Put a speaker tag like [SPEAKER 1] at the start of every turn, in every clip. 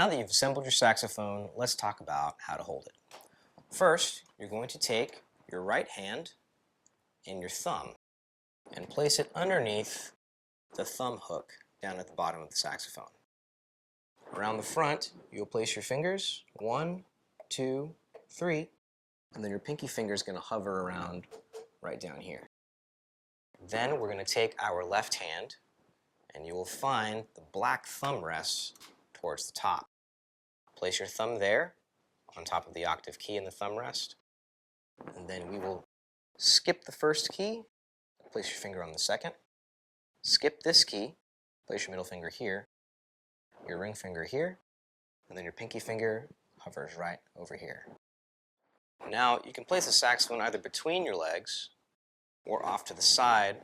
[SPEAKER 1] Now that you've assembled your saxophone, let's talk about how to hold it. First, you're going to take your right hand and your thumb and place it underneath the thumb hook down at the bottom of the saxophone. Around the front, you'll place your fingers, 1, 2, 3, and then your pinky finger is going to hover around right down here. Then we're going to take our left hand and you will find the black thumb rests towards the top. Place your thumb there on top of the octave key in the thumb rest, and then we will skip the first key, place your finger on the second, skip this key, place your middle finger here, your ring finger here, and then your pinky finger hovers right over here. Now you can place the saxophone either between your legs or off to the side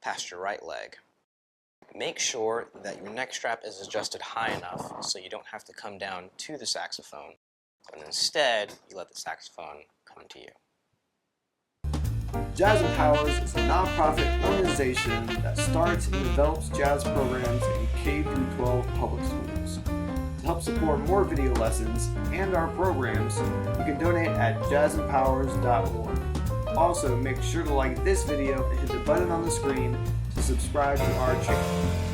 [SPEAKER 1] past your right leg. Make sure that your neck strap is adjusted high enough so you don't have to come down to the saxophone, but instead you let the saxophone come to you.
[SPEAKER 2] Jazz Empowers is a non-profit organization that starts and develops jazz programs in K-12 public schools. To help support more video lessons and our programs, you can donate at jazzempowers.org. Also, make sure to like this video and hit the button on the screen to subscribe to our channel.